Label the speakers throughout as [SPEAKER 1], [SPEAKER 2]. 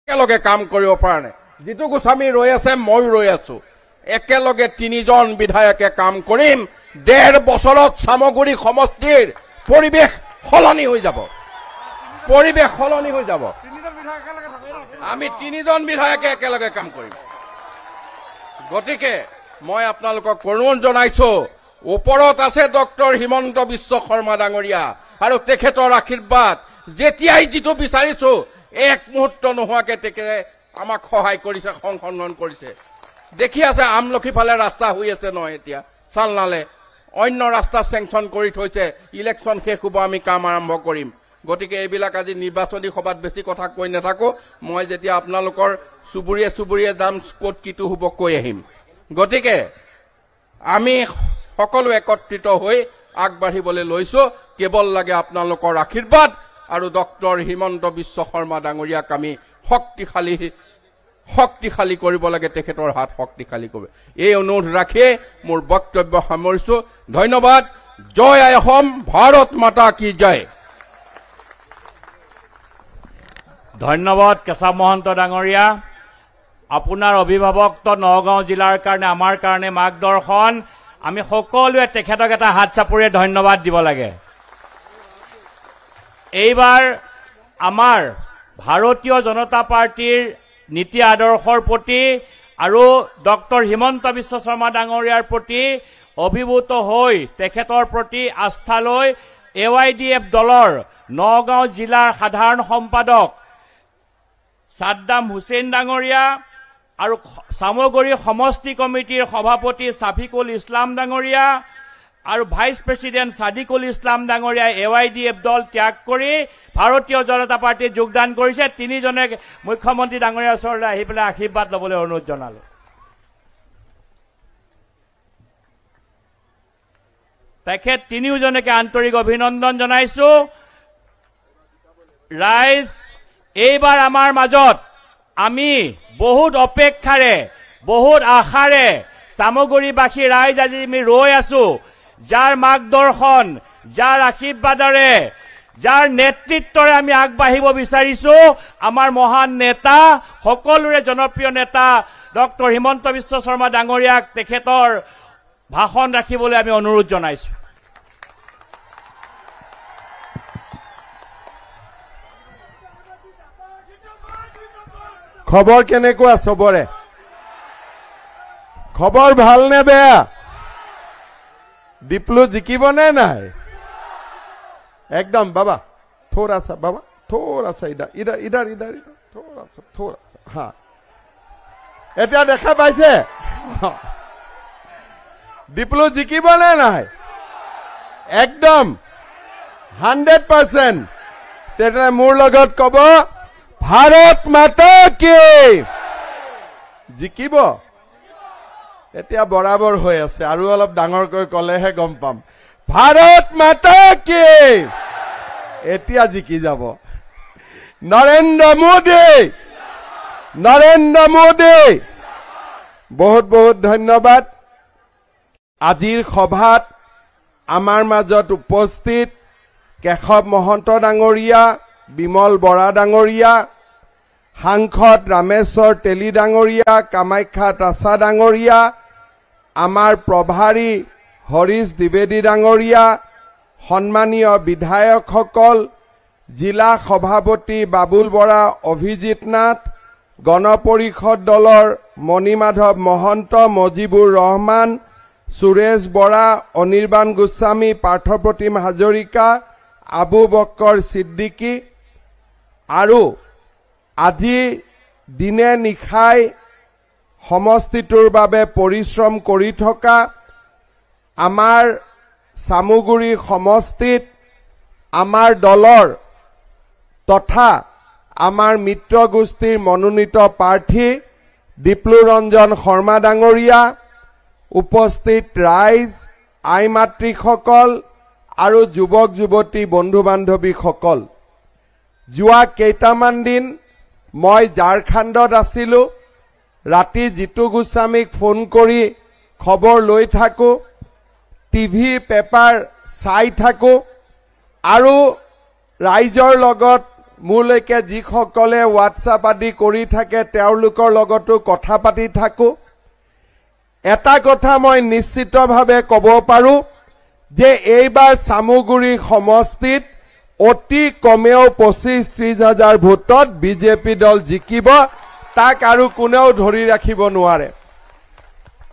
[SPEAKER 1] একেলগে কাম কৰিব পৰা নাই। জিতু গোস্বামী ৰৈ আছে, মই ৰৈ আছো। একেলগে 3জন বিধায়কে কাম কৰিম। 1.5 বছৰত চামগুৰি সমষ্টিৰ পৰিৱেশ সলনি হৈ যাব। পৰিৱেশ সলনি হৈ যাব। আমি 3জন বিধায়কে একেলগে কাম কৰিম। গতিকে মই আপোনালোকক অনুৰোধ জনাইছো, ওপৰত আছে ডক্টৰ হিমন্ত বিশ্ব শৰ্মা ডাঙৰীয়া আৰু তেখেতৰ আশীৰ্বাদ। যেতিয়াই যিটো বিচাৰিছো এক মুহূৰ্ত নোহোৱাকে তেখেতে আমাক সহায় কৰিছে, সংশোধন কৰিছে। দেখি আছে আমলখি ফালে ৰাস্তা হৈ আছে নহয়, এতিয়া চালনালে অন্য ৰাস্তা চেংচন কৰি থৈছে। ইলেকশ্যন শেষ হ'ব, আমি কাম আৰম্ভ কৰিম। গতিকে এইবিলাক আজি নিৰ্বাচনী সভাত বেছি কথা কৈ নাথাকো। মই যেতিয়া আপোনালোকৰ চুবুৰীয়ে চুবুৰীয়ে যাম, ক'ত কিটো হ'ব কৈ আহিম। গতিকে আমি সকলো একত্ৰিত হৈ আগবাঢ়িবলৈ লৈছো। কেৱল লাগে আপোনালোকৰ আশীৰ্বাদ আৰু ডক্টৰ হিমন্ত বিশ্ব শৰ্মা ডাঙৰীয়াক আমি শক্তিশালী কৰিব লাগে, তেখেতৰ হাত শক্তিশালী কৰিব। এই অনুৰোধ ৰাখিয়ে মোৰ বক্তব্য সামৰিছো। ধন্যবাদ। জয় আই অসম, ভাৰত মাতা কি জয়।
[SPEAKER 2] ধন্যবাদ কেশৱ মহন্ত ডাঙৰীয়া। আপোনাৰ অভিভাৱকত্ব নগাঁও জিলাৰ কাৰণে, আমাৰ কাৰণে মাৰ্গদৰ্শন। আমি সকলোৱে তেখেতক এটা হাত চাপৰিয়ে ধন্যবাদ দিব লাগে। এইবাৰ আমাৰ ভাৰতীয় জনতা পাৰ্টিৰ নীতি আদৰ্শৰ প্ৰতি আৰু ডক্টৰ হিমন্ত বিশ্ব শৰ্মা ডাঙৰীয়াৰ প্ৰতি অভিভূত হৈ তেখেতৰ প্ৰতি আস্থা লৈ AYDF দলৰ নগাঁও জিলাৰ সাধাৰণ সম্পাদক সাদ্দাম হুছেইন ডাঙৰীয়া আৰু চামগুৰি সমষ্টি কমিটিৰ সভাপতি ছাফিকুল ইছলাম ডাঙৰীয়া আৰু ভাইচ প্ৰেসিডেন্ট সাদিকুল ইছলাম ডাঙৰীয়া AYDF দল ত্যাগ কৰি ভাৰতীয় জনতা পাৰ্টিত যোগদান কৰিছে। 3জনে মুখ্যমন্ত্ৰী ডাঙৰীয়াৰ ওচৰলৈ আহি পেলাই আশীৰ্বাদ ল'বলৈ অনুৰোধ জনালো। তেখেত 3জনকে আন্তৰিক অভিনন্দন জনাইছো। ৰাইজ, এইবাৰ আমাৰ মাজত আমি বহুত অপেক্ষাৰে, বহুত আশাৰে চামগুৰিবাসী ৰাইজ আজি আমি ৰৈ আছো। যাৰ মাৰ্গদৰ্শন, যাৰ আশীৰ্বাদৰে, যাৰ নেতৃত্বৰে আমি আগবাঢ়িব বিচাৰিছো, আমাৰ মহান নেতা, সকলোৰে জনপ্ৰিয় নেতা ডক্টৰ হিমন্ত বিশ্ব শৰ্মা ডাঙৰীয়াক তেখেতৰ ভাষণ ৰাখিবলৈ আমি অনুৰোধ জনাইছো।
[SPEAKER 3] খবৰ কেনেকুৱা চবৰে? খবৰ ভাল নে বেয়া? ডিপ্লু জিকিবনে নাই? একদম বাবা, থোড়া সা বাবা, থোড়া সা ইধাৰ ইধাৰ ইধাৰ ইধাৰ থোড়া সা হা। এতিয়া দেখা পাইছে ডিপ্লু জিকিবনে নাই? একদম 100%। তেতিয়া মোৰ লগত কব, ভাৰত মাতা কি জিকিব। এতিয়া বৰাবৰ হৈ আছে, আৰু অলপ ডাঙৰকৈ কলেহে গম পাম। ভাৰত মাতা কি এতিয়া জিকি যাব। নৰেন্দ্ৰ মোদী, নৰেন্দ্ৰ মোদী। বহুত বহুত ধন্যবাদ। আজিৰ সভাত আমাৰ মাজত উপস্থিত কেশৱ মহন্ত ডাঙৰীয়া, বিমল বৰা ডাঙৰীয়া, সাংসদ ৰামেশ্বৰ তেলী ডাঙৰীয়া, কামাখ্যা তাছা ডাঙৰীয়া, আমাৰ প্ৰভাৰী হৰিশ দ্বিবেদী ডাঙৰীয়া, সন্মানীয় বিধায়কসকল, জিলা সভাপতি বাবুল বৰা, অভিজিত নাথ, গণপৰিষদ দলৰ মণিমাধৱ মহন্ত, মজিবুৰ ৰহমান, সুৰেশ বৰা, অনিৰ্বাণ গোস্বামী, পাৰ্থপ্ৰতিম হাজৰিকা, আবু বক্কৰ ছিদ্দিকী আৰু আজি দিনে নিশাই সমষ্টিটোৰ বাবে পৰিশ্ৰম কৰি থকা আমাৰ চামগুৰি সমষ্টিত আমাৰ দলৰ তথা আমাৰ মিত্ৰ গোষ্ঠীৰ মনোনীত প্ৰাৰ্থী ডিপ্লু ৰঞ্জন শৰ্মা ডাঙৰীয়া, উপস্থিত ৰাইজ, আই মাতৃসকল আৰু যুৱক যুৱতী বন্ধু বান্ধৱীসকল, যোৱা কেইটামান দিন মই ঝাৰখণ্ডত আছিলো। ৰাতি জিতু গোস্বামীক ফোন কৰি খবৰ লৈ থাকো, টিভি পেপাৰ চাই থাকো আৰু ৰাইজৰ লগত মোলৈকে যিসকলে হোৱাটছআপ আদি কৰি থাকে তেওঁলোকৰ লগতো কথা পাতি থাকো এটা কথা মই নিশ্চিতভাৱে ক'ব পাৰো যে এইবাৰ সামুগুৰি সমষ্টিত অতি কমেও 25-30 হাজাৰ ভোটত বিজেপি দল জিকিব তাক আৰু কোনেও ধৰি ৰাখিব নোৱাৰে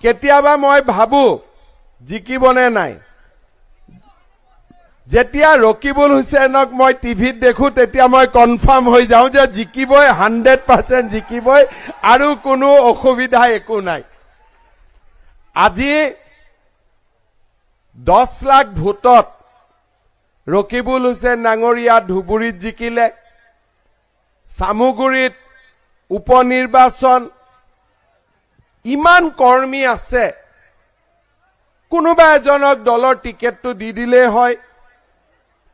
[SPEAKER 3] কেতিয়াবা মই ভাবো জিকিবনে নাই যেতিয়া ৰকিবুল হুছেইনক মই টিভিত দেখো তেতিয়া মই কনফাৰ্ম হৈ যাওঁ যে জিকিবই 100% জিকিবই আৰু কোনো অসুবিধা একো নাই আজি 10 লাখ ভোটত ৰকিবুল হুছেইন ডাঙৰীয়া ধুবুৰীত জিকিলে সামুগুৰিত উপনিৰ্বাচন ইমান কৰ্মী আছে কোনোবা এজনক দলৰ টিকেটটো দি দিলে হয়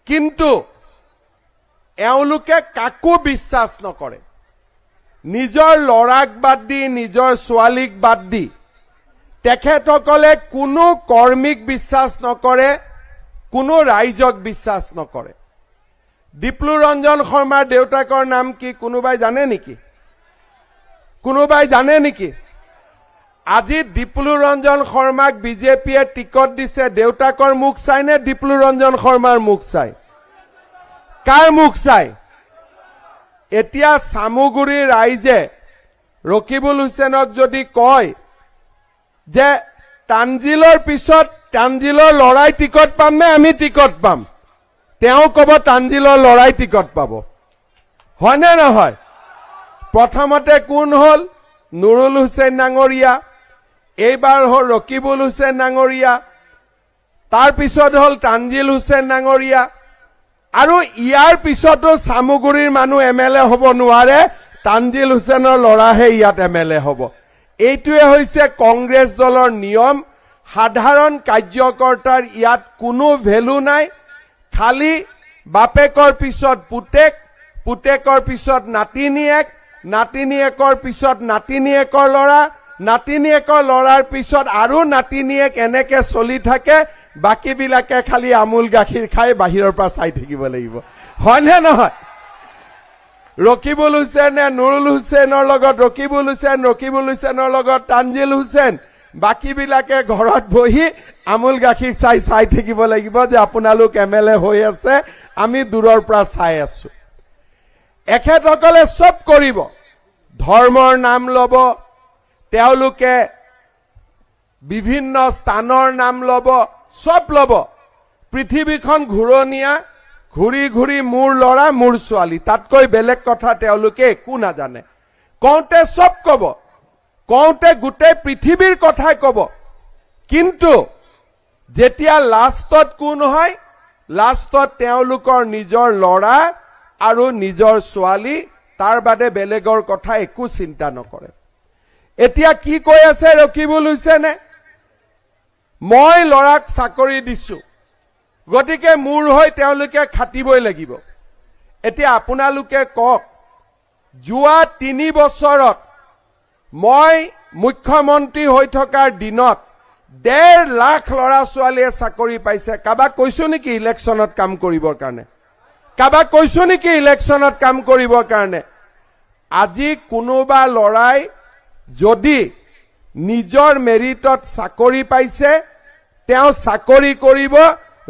[SPEAKER 3] কিন্তু এওঁলোকে কাকো বিশ্বাস নকৰে নিজৰ লৰাক বাদ দি নিজৰ ছোৱালীক বাদ দি তেখেতসকলে কোনো কৰ্মীক বিশ্বাস নকৰে কোনো ৰাইজক বিশ্বাস নকৰে দীপ্লু ৰঞ্জন শৰ্মাৰ দেউতাকৰ নাম কি কোনোবাই জানে নেকি আজি দীপ্লু ৰঞ্জন শৰ্মাক বিজেপিয়ে টিকট দিছে দেউতাকৰ মুখ চাই নে দীপ্লু ৰঞ্জন শৰ্মাৰ মুখ চাই কাৰ মুখ চাই এতিয়া সামুগুৰি ৰাইজে ৰকিবুল হুছেইনক যদি কয় যে তানজিলৰ পিছত তানজিলৰ লৰাই টিকট পাম নে আমি টিকট পাম তেওঁ ক'ব তানজিলৰ লৰাই টিকট পাব হয় নে নহয় প্ৰথমতে কোন হল নুৰুল হুছেইন ডাঙৰীয়া এইবাৰ হল ৰকিবুল হুছেইন ডাঙৰীয়া তাৰ পিছত হল তানজিল হুছেইন ডাঙৰীয়া আৰু ইয়াৰ পিছতো সামুগুৰিৰ মানুহ এমএলএ হ'ব নোৱাৰে তানজিল হুছেইনৰ লৰাহে ইয়াত এমএলএ হ'ব এইটোৱে হৈছে কংগ্ৰেছ দলৰ নিয়ম সাধাৰণ কাৰ্যকৰ্তাৰ ইয়াত কোনো ভ্যালু নাই খালি বাপেকৰ পিছত পুতেক পুতেকৰ পিছত নাতিনিয়েক নাতিনিয়েকৰ পিছত নাতিনিয়েকৰ লৰা নাতিনিয়েকৰ লৰাৰ পিছত আৰু নাতিনিয়েক এনেকে চলি থাকে বাকি বিলাকে খালি আমুল গাখীৰ খাই বাহিৰৰ পৰা চাই থাকিব লাগিব হয় নে নহয় ৰকিবুল হুছেইনে নুৰুল হুছেইনৰ লগত ৰকিবুল হুছেইনৰ লগত তানজিল হুছেইন বাকি বিলাকে ঘৰত বহি আমুল গাখীৰ চাই থাকিব লাগিব যে আপোনালোক এমএলএ হৈ আছে আমি দূৰৰ পৰা চাই আছো এখেতসকলে সব কৰিব ধৰ্মৰ নাম লব তেওঁলোকে বিভিন্ন স্থানৰ নাম লব সব লব পৃথিৱীখন ঘূৰণীয়া ঘূৰি ঘূৰি মোৰ লৰা মোৰ ছোৱালী তাতকৈ বেলেগ কথা তেওঁলোকে একো নাজানে কওঁতে সব কব কওঁতে গোটেই পৃথিৱীৰ কথাই কব কিন্তু যেতিয়া লাষ্টত কোন হয় লাষ্টত তেওঁলোকৰ নিজৰ লৰা আৰু নিজৰ ছোৱালী তাৰ বাদে বেলেগৰ কথা একো চিন্তা নকৰে এতিয়া কি কৈ আছে ৰকিবুল হুছেইনে মই লৰাক চাকৰি দিছো গতিকে মোৰ হৈ তেওঁলোকে খাটিবই লাগিব এতিয়া আপোনালোকে কক যোৱা 3 বছৰত মই মুখ্যমন্ত্ৰী হৈ থকাৰ দিনত 1.5 লাখ লৰা ছোৱালীয়ে চাকৰি পাইছে কাবাক কৈছো নেকি ইলেকশ্যনত কাম কৰিবৰ কাৰণে কাবাক কৈছো নেকি ইলেকশ্যনত কাম কৰিবৰ কাৰণে আজি কোনোবা লৰাই যদি নিজৰ মেৰিটত চাকৰি পাইছে তেওঁ চাকৰি কৰিব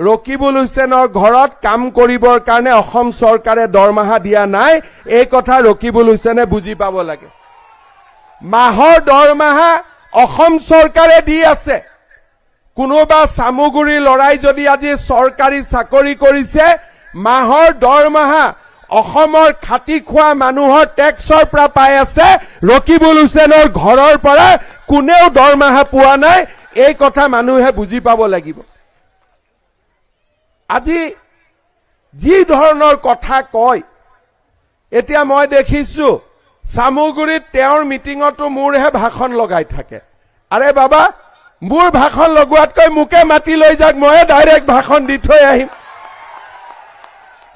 [SPEAKER 3] ৰকিবুল হুছেইনৰ ঘৰত কাম কৰিবৰ কাৰণে অসম চৰকাৰে দৰমহা দিয়া নাই এই কথা ৰকিবুল হুছেইনে বুজি পাব লাগে মাহৰ দৰমহা অসম চৰকাৰে দি আছে কোনোবা সামুগুৰি লৰাই যদি আজি চৰকাৰী চাকৰি কৰিছে মাহৰ দৰমহা অসমৰ খাটি খোৱা মানুহৰ টেক্সৰ পৰা পাই আছে ৰকিবুল হুছেইনৰ ঘৰৰ পৰা কোনেও দৰমহা পোৱা নাই এই কথা মানুহে বুজি পাব লাগিব আজি যি ধৰণৰ কথা কয় এতিয়া মই দেখিছো সামুগুৰিত তেওঁৰ মিটিঙতো মোৰহে ভাষণ লগাই থাকে আৰে বাবা মোৰ ভাষণ লগোৱাতকৈ মোকে মাতি লৈ যাক মই ডাইৰেক্ট ভাষণ দি থৈ আহিম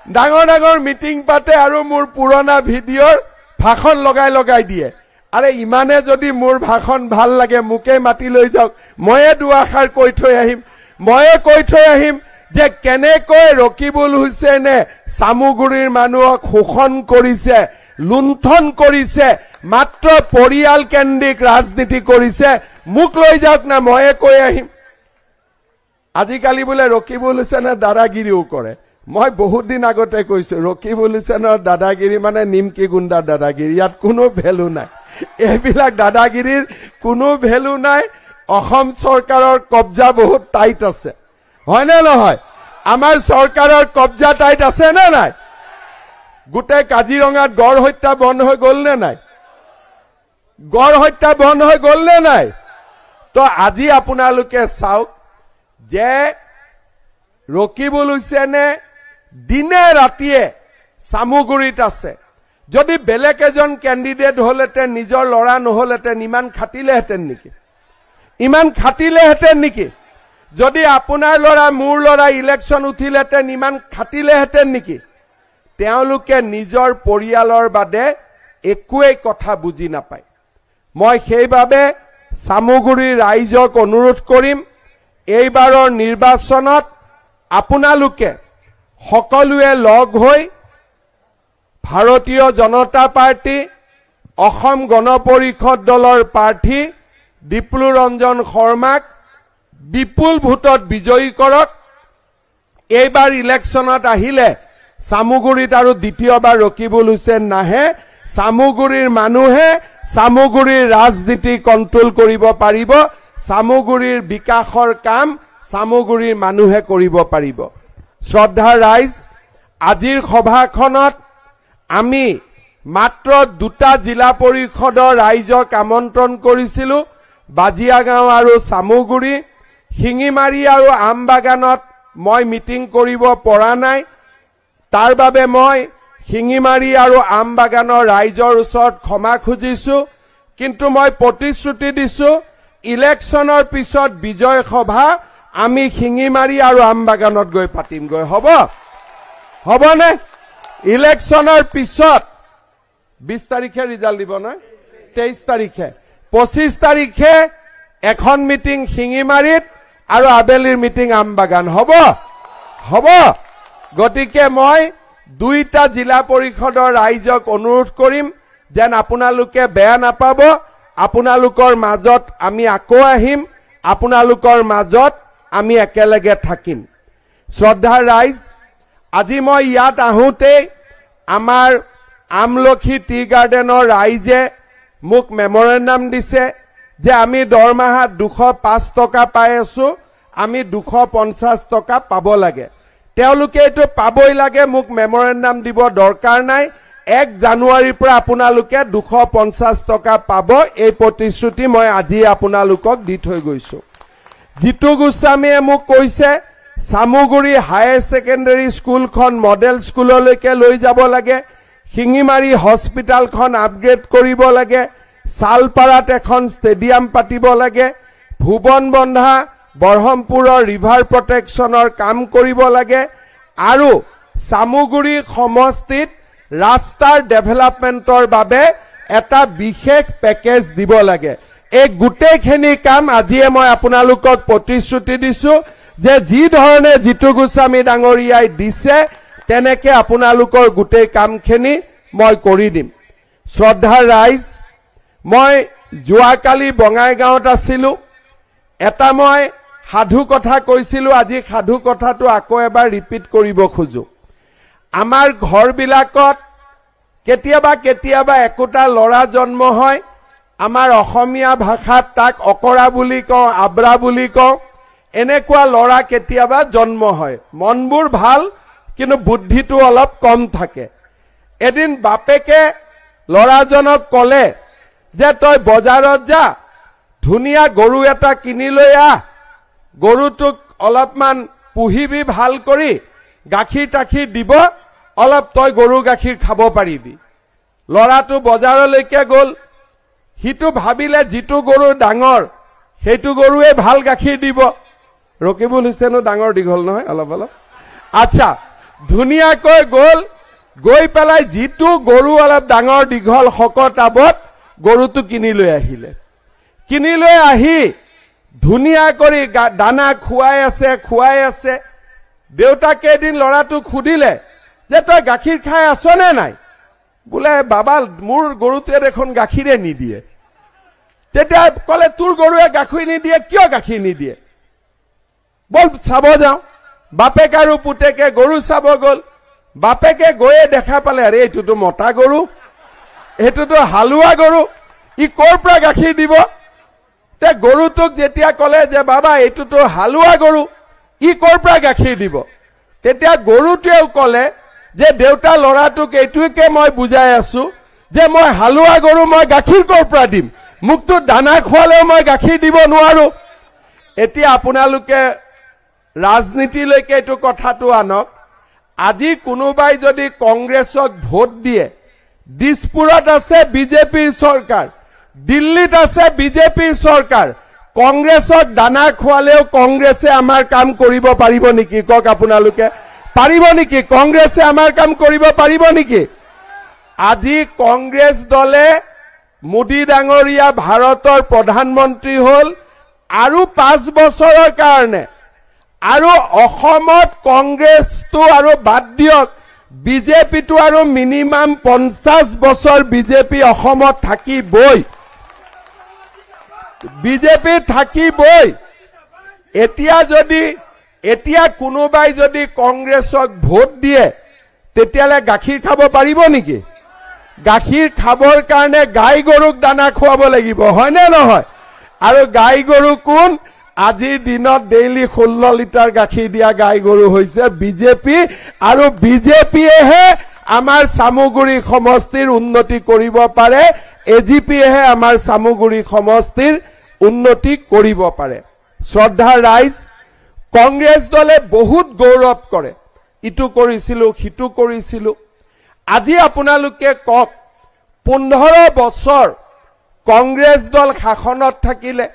[SPEAKER 3] ডাঙৰ ডাঙৰ মিটিং পাতে আৰু মোৰ পুৰণা ভিডিঅ'ৰ ভাষণ লগাই দিয়ে আৰে ইমানে যদি মোৰ ভাষণ ভাল লাগে মোকে মাতি লৈ যাওক ময়ে দুআষাৰ কৈ থৈ আহিম যে কেনেকৈ ৰকিবুল হুছেইনে চামুগুৰিৰ মানুহক শোষণ কৰিছে, লুণ্ঠন কৰিছে, মাত্ৰ পৰিয়াল কেন্দ্ৰিক ৰাজনীতি কৰিছে। মোক লৈ যাওক না, ময়ে কৈ আহিম। আজিকালি বোলে ৰকিবুল হুছেইনে দাদাগিৰিও কৰে। মই বহুত দিন আগতে কৈছো, ৰকিবুল হুছেইনৰ দাদাগিৰি মানে নিমকি গুণ্ডাৰ দাদাগিৰি, ইয়াত কোনো ভেলু নাই। এইবিলাক দাদাগিৰিৰ কোনো ভেলু নাই। অসম চৰকাৰৰ কব্জা বহুত টাইট আছে, হয় নে নহয়? আমাৰ চৰকাৰৰ কব্জা টাইট আছে নে নাই? গোটেই কাজিৰঙাত গড় হত্যা বন্ধ হৈ গ'ল নে নাই? গড় হত্যা বন্ধ হৈ গ'ল নে নাই? তো আজি আপোনালোকে চাওক যে ৰকিবুল হুছেইনে দিনে ৰাতিয়ে চামুগুৰিত আছে। যদি বেলেগ এজন কেণ্ডিডেট হলহেঁতেন, নিজৰ ল'ৰা নহলহেঁতেন, ইমান খাটিলেহেঁতেন নেকি? ইমান খাটিলেহেঁতেন নেকি? যদি আপোনাৰ ল'ৰা মোৰ ল'ৰা ইলেকশ্যন উঠিলেহেঁতেন, ইমান খাটিলেহেঁতেন নেকি? তেওঁলোকে নিজৰ পৰিয়ালৰ বাদে একোৱেই কথা বুজি নাপায়। মই সেইবাবে চামুগুৰিৰ ৰাইজক অনুৰোধ কৰিম, এইবাৰৰ নিৰ্বাচনত আপোনালোকে সকলোৱে লগ হৈ ভাৰতীয় জনতা পাৰ্টি, অসম গণ পৰিষদ দলৰ প্ৰাৰ্থী ডিপ্লু ৰঞ্জন শৰ্মাক বিপুল ভোটত বিজয়ী কৰক। এইবাৰ ইলেকশ্যনত আহিলে চামুগুৰিত আৰু দ্বিতীয়বাৰ ৰকিবুল হুছেইন নাহে। চামুগুৰিৰ মানুহে চামুগুৰিৰ ৰাজনীতি কণ্ট্ৰোল কৰিব পাৰিব। চামুগুৰিৰ বিকাশৰ কাম চামুগুৰিৰ মানুহে কৰিব পাৰিব। শ্ৰদ্ধাৰ ৰাইজ, আজিৰ সভাখনত আমি মাত্ৰ 2টা জিলা পৰিষদৰ ৰাইজক আমন্ত্ৰণ কৰিছিলো, বাজিয়াগাঁও আৰু চামুগুৰি। শিঙিমাৰী আৰু আমবাগানত মই মিটিং কৰিব পৰা নাই। তাৰ বাবে মই শিঙিমাৰী আৰু আমবাগানৰ ৰাইজৰ ওচৰত ক্ষমা খুজিছো। কিন্তু মই প্ৰতিশ্ৰুতি দিছো, ইলেকশ্যনৰ পিছত বিজয় সভা আমি শিঙিমাৰী আৰু আমবাগানত গৈ পাতিমগৈ। হবনে? ইলেকশ্যনৰ পিছত 20 তাৰিখে ৰিজাল্ট দিব নহয়, 23 তাৰিখে, 25 তাৰিখে এখন মিটিং শিঙিমাৰীত আৰু আবেলিৰ মিটিং আমবাগান হব। গতিকে মই 2টা জিলা পৰিষদৰ ৰাইজক অনুৰোধ কৰিম যেন আপোনালোকে বেয়া নাপাব। আপোনালোকৰ মাজত আমি আকৌ আহিম, আপোনালোকৰ মাজত আমি একেলগে থাকিম। শ্ৰদ্ধাৰ ৰাইজ, আজি মই ইয়াত আহোঁতে আমাৰ আমলখি টি গাৰ্ডেনৰ ৰাইজে মোক মেমৰেণ্ডাম দিছে যে আমি দৰমহাত 205 টকা পাই আছো, আমি 250 টকা পাব লাগে। তেওঁলোকে এইটো পাবই লাগে, মোক মেমৰেণ্ডাম দিব দৰকাৰ নাই। 1 জানুৱাৰীৰ পৰা আপোনালোকে 250 টকা পাব। এই প্ৰতিশ্ৰুতি মই আজি আপোনালোকক দি থৈ গৈছো। জিতু গোস্বামীয়ে মোক কৈছে চামুগুৰি হায়াৰ ছেকেণ্ডাৰী স্কুলখন মডেল স্কুললৈকে লৈ যাব লাগে, শিঙিমাৰী হস্পিটালখন আপগ্ৰেড কৰিব লাগে, চালপাৰাত এখন ষ্টেডিয়াম পাতিব লাগে, ভুৱন বন্ধা বৰহমপুৰৰ ৰিভাৰ প্ৰটেকশ্যনৰ কাম কৰিব লাগে আৰু চামুগুৰি সমষ্টিত ৰাস্তাৰ ডেভেলপমেণ্টৰ বাবে এটা বিশেষ পেকেজ দিব লাগে। এই গোটেইখিনি কাম আজিয়ে মই আপোনালোকক প্ৰতিশ্ৰুতি দিছো যে যি ধৰণে জিতু গোস্বামী ডাঙৰীয়াই দিছে তেনেকে আপোনালোকৰ গোটেই কামখিনি মই কৰি দিম। শ্ৰদ্ধাৰ ৰাইজ, মই যোৱাকালি বঙাইগাঁৱত আছিলো। এটা মই সাধু কথা কৈছিলো, আজি সাধু কথাটো আকৌ এবাৰ ৰিপিট কৰিব খোজো। আমাৰ ঘৰবিলাকত কেতিয়াবা কেতিয়াবা একোটা ল'ৰা জন্ম হয়। আমাৰ অসমীয়া ভাষাত তাক অকৰা বুলি কওঁ, আব্ৰা বুলি কওঁ। এনেকুৱা ল'ৰা কেতিয়াবা জন্ম হয়, মনবোৰ ভাল কিন্তু বুদ্ধিটো অলপ কম থাকে। এদিন বাপেকে ল'ৰাজনক ক'লে যে তই বজাৰত যা, ধুনীয়া গৰু এটা কিনি লৈ আহ, গৰুটোক অলপমান পুহিবি ভাল কৰি, গাখীৰ তাখীৰ দিব, অলপ তই গৰু গাখীৰ খাব পাৰিবি। ল'ৰাটো বজাৰলৈকে গ'ল। সিটো ভাবিলে যিটো গৰু ডাঙৰ সেইটো গৰুৱে ভাল গাখীৰ দিব। ৰকিবুল হুছেইনো ডাঙৰ দীঘল নহয়, অলপ অলপ। আচ্ছা, ধুনীয়াকৈ গ'ল, গৈ পেলাই যিটো গৰু অলপ ডাঙৰ দীঘল শকত আবত গৰুটো কিনি লৈ আহিলে। কিনি লৈ আহি ধুনীয়া কৰি দানা খুৱাই আছে। দেউতাকে এদিন ল'ৰাটোক সুধিলে যে তই গাখীৰ খাই আছনে নাই বোলে বাবা মোৰ গৰুটোৱে দেখোন গাখীৰে নিদিয়ে তেতিয়া ক'লে তোৰ গৰুৱে গাখীৰ নিদিয়ে কিয় গাখীৰ নিদিয়ে বল চাব যাওঁ বাপেক আৰু পুতেকে গৰু চাব গ'ল বাপেকে গৈয়ে দেখা পালে আৰে এইটোতো মতা গৰু এইটোতো হালুৱা গৰু ই ক'ৰ পৰা গাখীৰ দিব তে গৰুটোক যেতিয়া ক'লে যে বাবা এইটোতো হালুৱা গৰু ই ক'ৰ পৰা গাখীৰ দিব তেতিয়া গৰুটোৱেও ক'লে যে দেউতা ল'ৰাটোক এইটোকে মই বুজাই আছো যে মই হালুৱা গৰু মই গাখীৰ ক'ৰ পৰা দিম মুকটো দানা খোৱালেও মই গাখীৰ দিব নোৱাৰো এতিয়া আপোনালোকে ৰাজনীতিলৈকে এইটো কথাটো আনক আজি কোনোবাই যদি কংগ্ৰেছক ভোট দিয়ে দিছপুৰত আছে বিজেপিৰ চৰকাৰ দিল্লীত আছে বিজেপিৰ চৰকাৰ কংগ্ৰেছক দানা খোৱালেও কংগ্ৰেছে আমাৰ কাম কৰিব পাৰিব নেকি কক আপোনালোকে পাৰিব নেকি কংগ্ৰেছে আমাৰ কাম কৰিব পাৰিব নেকি আজি কংগ্ৰেছ দলে মোদী ডাঙৰীয়া ভাৰতৰ প্ৰধানমন্ত্ৰী হল আৰু 5 বছৰৰ কাৰণে আৰু অসমত কংগ্ৰেছটো আৰু বাদ দিয়ক বিজেপিটো আৰু মিনিমাম 50 বছৰ বিজেপি অসমত থাকিবই বিজেপি থাকিবই এতিয়া কোনোবাই যদি কংগ্ৰেছক ভোট দিয়ে তেতিয়ালে গাখীৰ খাব পাৰিব নেকি গাখীৰ খাবৰ কাৰণে গাই গৰুক দানা খুৱাব লাগিব হয়নে নহয় আৰু গাই গৰু কোন আজিৰ দিনত ডেইলি 16 লিটাৰ গাখীৰ দিয়া গাই গৰু হৈছে বিজেপি আৰু বিজেপিয়েহে আমাৰ সামুগুৰি সমষ্টিৰ উন্নতি কৰিব পাৰে এজিপিয়েহে আমাৰ সামুগুৰি সমষ্টিৰ উন্নতি কৰিব পাৰে শ্ৰদ্ধা ৰাইজ কংগ্ৰেছ দলে বহুত গৌৰৱ কৰে ইটো কৰিছিলো হিটো কৰিছিলো আজি আপোনালোকে কক 15 বছৰ কংগ্ৰেছ দল শাসনত থাকিলে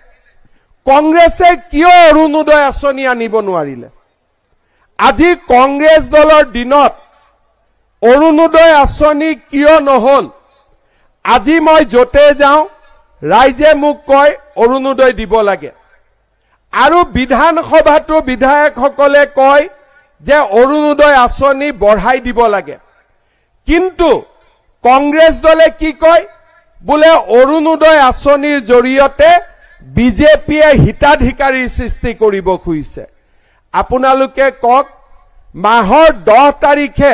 [SPEAKER 3] কংগ্ৰেছে কিয় অৰুণোদয় আঁচনি আনিব নোৱাৰিলে আজি কংগ্ৰেছ দলৰ দিনত অৰুণোদয় আঁচনি কিয় নহল আজি মই যতে যাওঁ ৰাইজে মোক কয় অৰুণোদয় দিব লাগে আৰু বিধানসভাটো বিধায়কসকলে কয় যে অৰুণোদয় আঁচনি বঢ়াই দিব লাগে কিন্তু কংগ্ৰেছ দলে কি কয় বোলে অৰুণোদয় আঁচনিৰ জৰিয়তে বিজেপিয়ে হিতাধিকাৰীৰ সৃষ্টি কৰিব খুজিছে আপোনালোকে কক মাহৰ 10 তাৰিখে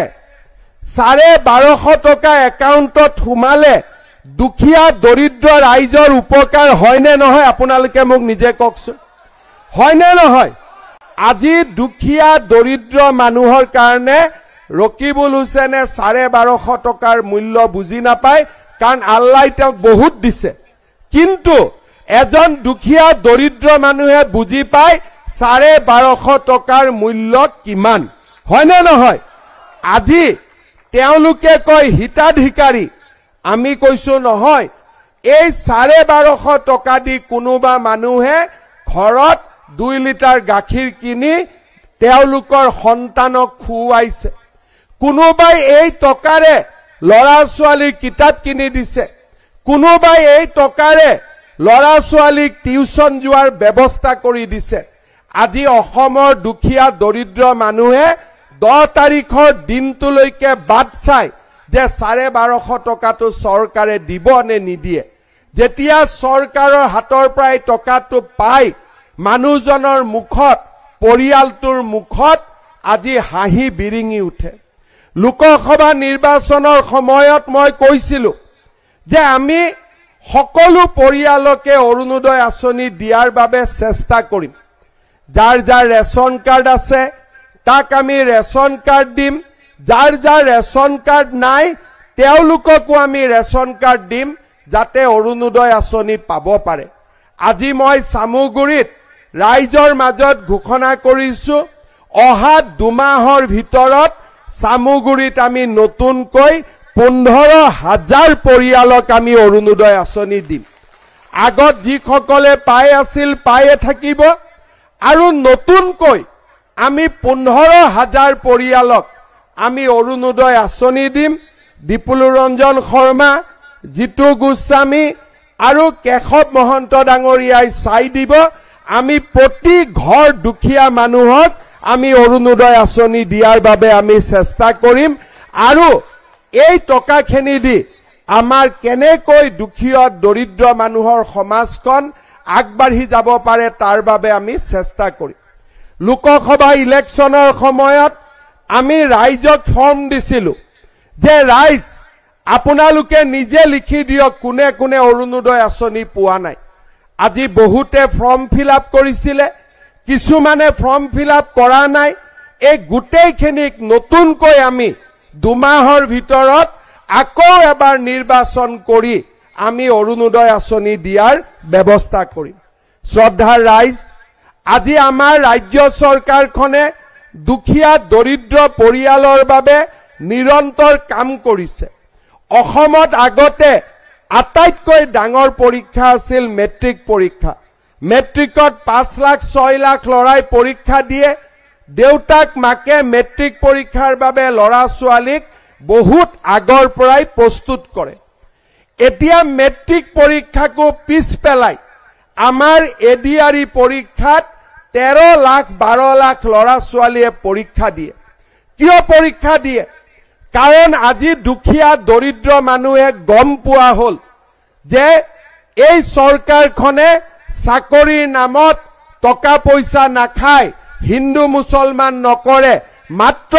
[SPEAKER 3] 1250 টকা একাউণ্টত সোমালে দুখীয়া দৰিদ্ৰ ৰাইজৰ উপকাৰ হয়নে নহয় আপোনালোকে মোক নিজে কওকচোন হয়নে নহয় আজি দুখীয়া দৰিদ্ৰ মানুহৰ কাৰণে ৰকিবুল হুছেনে 1250 টকাৰ মূল্য বুজি নাপায় কাৰণ আল্লাহ তেওঁক বহুত দিছে কিন্তু এজন দুখীয়া দৰিদ্ৰ মানুহে বুজি পায় 1250 টকাৰ মূল্য কিমান হয়নে নহয় আজি তেওঁলোকে কয় হিতাধিকাৰী আমি কৈছো নহয় এই 1250 টকা দি কোনোবা মানুহে ঘৰত 2 লিটাৰ গাখীৰ কিনি তেওঁলোকৰ সন্তানক খুৱাইছে কোনোবাই এই টকাৰে লৰা ছোৱালীৰ কিতাপ কিনি দিছে কোনোবাই এই টকাৰে লৰা ছোৱালীক টিউচন যোৱাৰ ব্যৱস্থা কৰি দিছে আজি অসমৰ দুখীয়া দৰিদ্ৰ মানুহে 10 তাৰিখৰ দিনটোলৈকে বাদ চাই যে 1250 টকাটো চৰকাৰে দিব নে নিদিয়ে যেতিয়া চৰকাৰৰ হাতৰ পৰা এই টকাটো পাই মানুহজনৰ মুখত পৰিয়ালটোৰ মুখত আজি হাঁহি বিৰিঙি উঠে লোকসভা নিৰ্বাচনৰ সময়ত মই কৈছিলো যে আমি সকলো পৰিয়ালকে অৰুণোদয় আঁচনি দিয়াৰ বাবে চেষ্টা কৰিম যাৰ যাৰ ৰেচন কাৰ্ড আছে তাক আমি ৰেচন কাৰ্ড দিম যাৰ যাৰ ৰেচন কাৰ্ড নাই তেওঁলোককো আমি ৰেচন কাৰ্ড দিম যাতে অৰুণোদয় আঁচনি পাব পাৰে আজি মই সামুগুৰিত ৰাইজৰ মাজত ঘোষণা কৰিছো অহা 2 মাহৰ ভিতৰত সামুগুৰিত আমি নতুনকৈ 15,000 পৰিয়ালক আমি অৰুণোদয় আঁচনি দিম আগত যিসকলে পাই আছিল পায়ে থাকিব আৰু নতুনকৈ আমি 15,000 পৰিয়ালক আমি অৰুণোদয় আঁচনি দিম দীপুলু ৰঞ্জন শৰ্মা জিতু গোস্বামী আৰু কেশৱ মহন্ত ডাঙৰীয়াই চাই দিব আমি প্ৰতি ঘৰ দুখীয়া মানুহক আমি অৰুণোদয় আঁচনি দিয়াৰ বাবে আমি চেষ্টা কৰিম আৰু এই টকাখিনি দি আমাৰ কেনেকৈ দুখীয়া দৰিদ্ৰ মানুহৰ সমাজখন আগবাঢ়ি যাব পাৰে তাৰ বাবে আমি চেষ্টা কৰিম লোকসভা ইলেকশ্যনৰ সময়ত আমি ৰাইজক ফৰ্ম দিছিলো যে ৰাইজ আপোনালোকে নিজে লিখি দিয়ক কোনে কোনে অৰুণোদয় আঁচনি পোৱা নাই আজি বহুতে ফৰ্ম ফিল আপ কৰিছিলে কিছুমানে ফৰ্ম ফিল আপ কৰা নাই এই গোটেইখিনিক নতুনকৈ আমি দুমাহৰ ভিতৰত আকৌ এবাৰ নিৰ্বাচন কৰি আমি অৰুণোদয় আঁচনি দিয়াৰ ব্যৱস্থা কৰিম শ্ৰদ্ধাৰ ৰাইজ আজি আমাৰ ৰাজ্য চৰকাৰখনে দুখীয়া দৰিদ্ৰ পৰিয়ালৰ বাবে নিৰন্তৰ কাম কৰিছে অসমত আগতে আটাইতকৈ ডাঙৰ পৰীক্ষা আছিল মেট্ৰিক পৰীক্ষা মেট্ৰিকত 5 লাখ 6 লাখ লৰাই পৰীক্ষা দিয়ে দেউতাক মাকে মেট্ৰিক পৰীক্ষাৰ বাবে লৰা ছোৱালীক বহুত আগৰ পৰাই প্ৰস্তুত কৰে এতিয়া মেট্ৰিক পৰীক্ষাকো পিছ পেলাই আমাৰ এডিআৰই পৰীক্ষাত 13 লাখ 12 লাখ লৰা ছোৱালীয়ে পৰীক্ষা দিয়ে কিয় পৰীক্ষা দিয়ে কাৰণ আজি দুখীয়া দৰিদ্ৰ মানুহে গম পোৱা হল যে এই চৰকাৰখনে চাকৰিৰ নামত টকা পইচা নাখায় হিন্দু মুছলমান নকৰে মাত্ৰ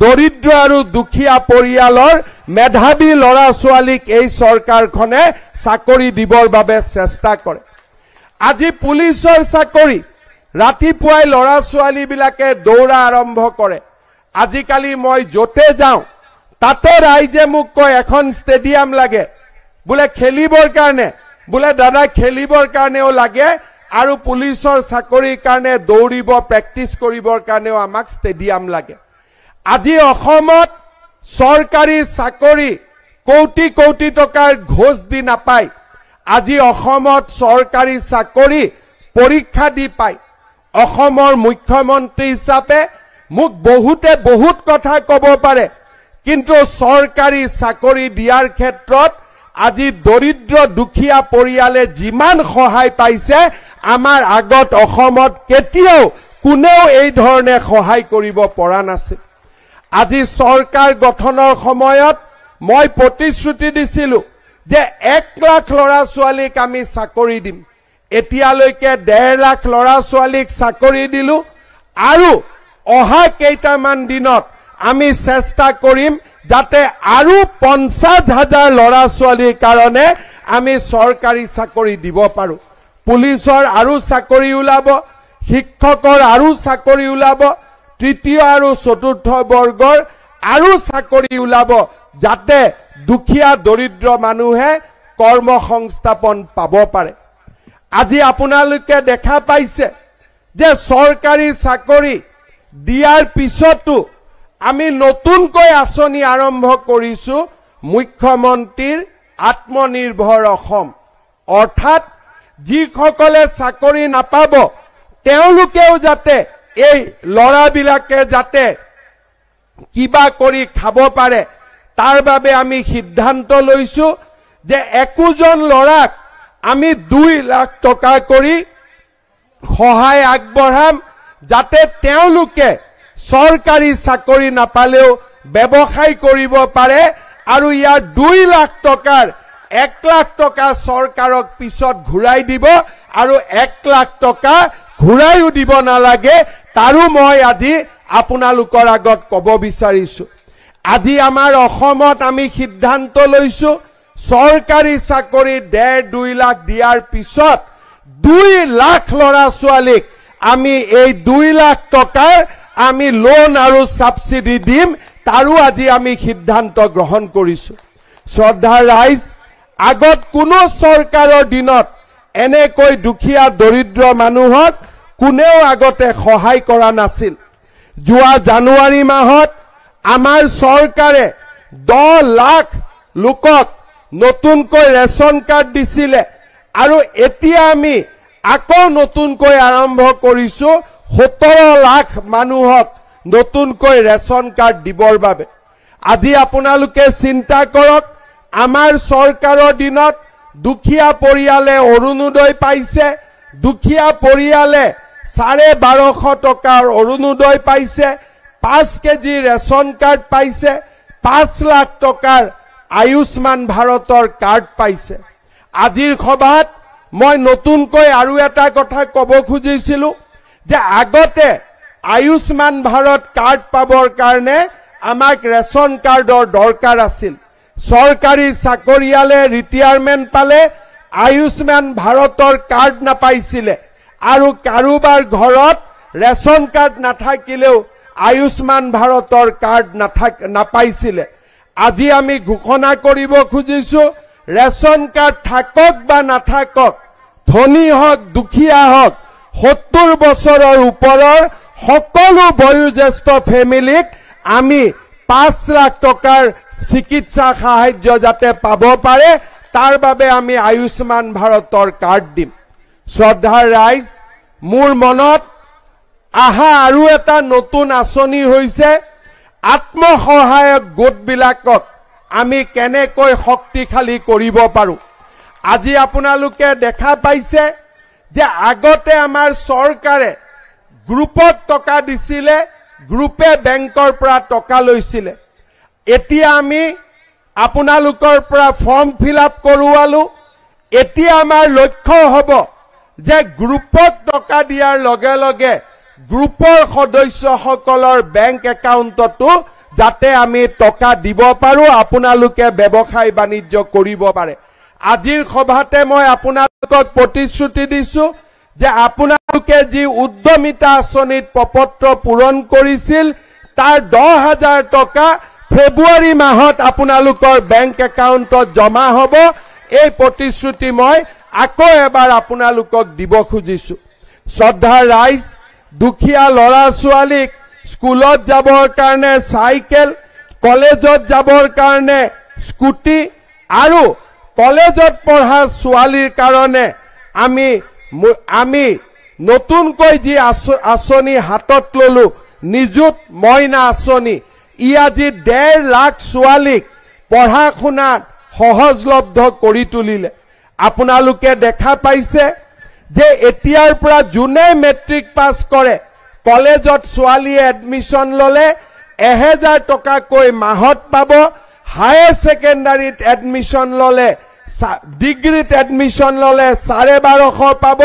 [SPEAKER 3] দৰিদ্ৰ আৰু দুখীয়া পৰিয়ালৰ মেধাবী লৰা ছোৱালীক এই চৰকাৰখনে চাকৰি দিবৰ বাবে চেষ্টা কৰে আজি পুলিচৰ চাকৰি ৰাতিপুৱাই লৰা ছোৱালীবিলাকে দৌৰা আৰম্ভ কৰে আজিকালি মই যতে যাওঁ তাতে ৰাইজে মোক কয় এখন ষ্টেডিয়াম লাগে বোলে খেলিবৰ কাৰণে বোলে দাদা খেলিবৰ কাৰণেও লাগে আৰু পুলিচৰ চাকৰিৰ কাৰণে দৌৰিব প্ৰেক্টিছ কৰিবৰ কাৰণেও আমাক ষ্টেডিয়াম লাগে আজি অসমত চৰকাৰী চাকৰি কোটি কোটি টকাৰ ঘোষ দি নাপায় আজি অসমত চৰকাৰী চাকৰি পৰীক্ষা দি পায় অসমৰ মুখ্যমন্ত্ৰী হিচাপে মোক বহুতে বহুত কথা ক'ব পাৰে কিন্তু চৰকাৰী চাকৰি দিয়াৰ ক্ষেত্ৰত আজি দৰিদ্ৰ দুখীয়া পৰিয়ালে যিমান সহায় পাইছে আমাৰ আগত অসমত কেতিয়াও কোনেও এই ধৰণে সহায় কৰিব পৰা নাছিল আজি চৰকাৰ গঠনৰ সময়ত মই প্ৰতিশ্ৰুতি দিছিলো যে 1 লাখ লৰা ছোৱালীক আমি চাকৰি দিম এতিয়ালৈকে 1.5 লাখ লৰা ছোৱালীক চাকৰি দিলো আৰু অহা কেইটামান দিনত আমি চেষ্টা কৰিম যাতে আৰু 50,000 লৰা ছোৱালীৰ কাৰণে আমি চৰকাৰী চাকৰি দিব পাৰো পুলিচৰ আৰু চাকৰি ওলাব শিক্ষকৰ আৰু চাকৰি ওলাব তৃতীয় আৰু চতুৰ্থ বৰ্গৰ আৰু চাকৰি ওলাব যাতে দুখীয়া দৰিদ্ৰ মানুহে কৰ্মসংস্থাপন পাব পাৰে আজি আপোনালোকে দেখা পাইছে যে চৰকাৰী চাকৰি দিয়াৰ পিছতো আমি নতুনকৈ আঁচনি আৰম্ভ কৰিছো মুখ্যমন্ত্ৰীৰ আত্মনিৰ্ভৰ অসম অৰ্থাৎ যিসকলে চাকৰি নাপাব তেওঁলোকেও যাতে এই লৰাবিলাকে যাতে কিবা কৰি খাব পাৰে তাৰ বাবে আমি সিদ্ধান্ত লৈছো যে একোজন লৰাক আমি 2 লাখ টকা কৰি সহায় আগবঢ়াম যাতে তেওঁলোকে চৰকাৰী চাকৰি নাপালেও ব্যৱসায় কৰিব পাৰে আৰু ইয়াৰ 2 লাখ টকাৰ 1 লাখ টকা চৰকাৰক পিছত ঘূৰাই দিব আৰু 1 লাখ টকা ঘূৰাইও দিব নালাগে তাৰো মই আজি আপোনালোকৰ আগত ক'ব বিচাৰিছো আজি আমাৰ অসমত আমি সিদ্ধান্ত লৈছো চৰকাৰী চাকৰি 1.5-2 লাখ দিয়াৰ পিছত 2 লাখ লৰা ছোৱালীক আমি এই 2 লাখ টকাৰ আমি লোন আৰু সাবসিডি দিম তাৰো আজি আমি সিদ্ধান্ত গ্ৰহণ কৰিছো শ্ৰদ্ধাৰ ৰাইজ আগত কোনো চৰকাৰৰ দিনত এনেকৈ দুখীয়া দৰিদ্ৰ মানুহক কোনেও আগতে সহায় কৰা নাছিল যোৱা জানুৱাৰী মাহত আমাৰ চৰকাৰে 10 লাখ লোকক নতুনকৈ ৰেশন কাৰ্ড দিছিলে আৰু এতিয়া আমি আকৌ নতুনকৈ আৰম্ভ কৰিছো 17 লাখ মানুহক নতুনকৈ ৰেশন কাৰ্ড দিবৰ বাবে আজি আপোনালোকে চিন্তা কৰক আমাৰ চৰকাৰৰ দিনত দুখীয়া পৰিয়ালে অৰুণোদয় পাইছে দুখীয়া পৰিয়ালে 1250 টকাৰ অৰুণোদয় পাইছে, 5 কেজি ৰেচন কাৰ্ড পাইছে, 5 লাখ টকাৰ আয়ুষ্মান ভাৰতৰ কাৰ্ড পাইছে। আজিৰ সভাত মই নতুনকৈ আৰু এটা কথা ক'ব খুজিছিলো যে আগতে আয়ুষ্মান ভাৰত কাৰ্ড পাবৰ কাৰণে আমাক ৰেচন কাৰ্ডৰ দৰকাৰ আছিল। চৰকাৰী চাকৰিয়ালে ৰিটায়াৰমেণ্ট পালে আয়ুষ্মান ভাৰতৰ কাৰ্ড নাপাইছিলে আৰু কাৰোবাৰ ঘৰত ৰেচন কাৰ্ড নাথাকিলেও আয়ুষ্মান ভাৰতৰ কাৰ্ড নাপাইছিলে। আজি আমি ঘোষণা কৰিব খুজিছো ৰেচন কাৰ্ড থাকক বা নাথাকক, ধনী হওক দুখীয়া হওক, 70 বছৰৰ ওপৰৰ সকলো বয়োজ্যেষ্ঠ ফেমিলিক আমি 5 লাখ টকাৰ চিকিৎসা সাহায্য যাতে পাব পাৰে তাৰ বাবে আমি আয়ুষ্মান ভাৰতৰ কাৰ্ড দিম। শ্ৰদ্ধাৰ ৰাইজ, মোৰ মনত আহা আৰু এটা নতুন আঁচনি হৈছে আত্মসহায়ক গোটবিলাকক আমি কেনেকৈ শক্তিশালী কৰিব পাৰো। আজি আপোনালোকে দেখা পাইছে যে আগতে আমাৰ চৰকাৰে গ্ৰুপত টকা দিছিলে, গ্ৰুপে বেংকৰ পৰা টকা লৈছিলে। এতিয়া আমি আপোনালোকৰ পৰা ফৰ্ম ফিল আপ কৰোৱালো। এতিয়া আমাৰ লক্ষ্য হ'ব যে গ্ৰুপত টকা দিয়াৰ লগে লগে গ্ৰুপৰ সদস্যসকলৰ বেংক একাউণ্টতো যাতে আমি টকা দিব পাৰো, আপোনালোকে ব্যৱসায় বাণিজ্য কৰিব পাৰে। আজিৰ সভাতে মই আপোনালোকক প্ৰতিশ্ৰুতি দিছো যে আপোনালোকে যি উদ্যমিতা আঁচনিত প্ৰপত্ৰ পূৰণ কৰিছিল তাৰ 10,000 টকা ফেব্ৰুৱাৰী মাহত আপোনালোকৰ বেংক একাউণ্টত জমা হ'ব। এই প্ৰতিশ্ৰুতি মই আকৌ এবাৰ আপোনালোকক দিব খুজিছো। শ্ৰদ্ধাৰ ৰাইজ, দুখীয়া ল'ৰা ছোৱালীক স্কুলত যাবৰ কাৰণে চাইকেল, কলেজত যাবৰ কাৰণে স্কুটি আৰু কলেজত পঢ়া ছোৱালীৰ কাৰণে আমি নতুনকৈ যি আঁচনি হাতত ললো নিযুত মইনা আঁচনি, ই আজি 1.5 লাখ ছোৱালীক পঢ়া শুনাত সহজলব্ধ কৰি তুলিলে। আপোনালোকে দেখা পাইছে যে এতিয়াৰ পৰা যোনে মেট্ৰিক পাছ কৰে কলেজত ছোৱালীয়ে এডমিশ্যন ললে 1000 টকাকৈ মাহত পাব, হায়াৰ ছেকেণ্ডাৰীত এডমিশ্যন ললে, ডিগ্ৰীত এডমিশ্যন ললে 1250 পাব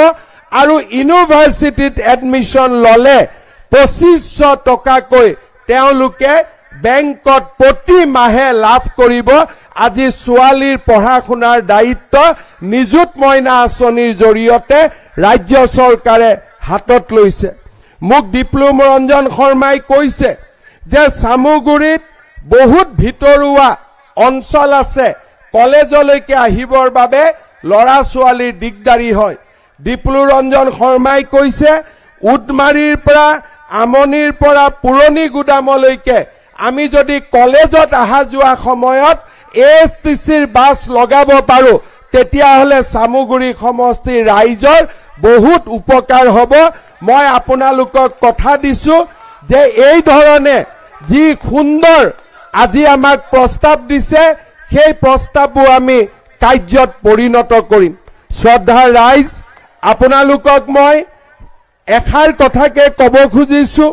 [SPEAKER 3] আৰু ইউনিভাৰ্চিটিত এডমিশ্যন ললে 2500 টকাকৈ তেওঁলোকে বেংকত প্ৰতি মাহে লাভ কৰিব। আজি ছোৱালীৰ পঢ়া শুনাৰ দায়িত্ব নিযুত মইনা আঁচনিৰ জৰিয়তে ৰাজ্য চৰকাৰে হাতত লৈছে। মোক ডিপ্লুম ৰঞ্জন শৰ্মাই কৈছে যে চামুগুৰিত বহুত ভিতৰুৱা অঞ্চল আছে, কলেজলৈকে আহিবৰ বাবে ল'ৰা ছোৱালীৰ দিগদাৰী হয়। ডিপ্লু ৰঞ্জন শৰ্মাই কৈছে উদমাৰীৰ পৰা আমনিৰ পৰা পুৰণি গুদামলৈকে আমি যদি কলেজত অহা যোৱা সময়ত ASTCৰ বাছ লগাব পাৰো তেতিয়াহ'লে চামুগুৰি সমষ্টিৰ ৰাইজৰ বহুত উপকাৰ হ'ব। মই আপোনালোকক কথা দিছো যে এই ধৰণে যি সুন্দৰ আজি আমাক প্ৰস্তাৱ দিছে সেই প্ৰস্তাৱবোৰ আমি কাৰ্যত পৰিণত কৰিম। শ্ৰদ্ধাৰ ৰাইজ, আপোনালোকক মই এষাৰ কথাকে ক'ব খুজিছো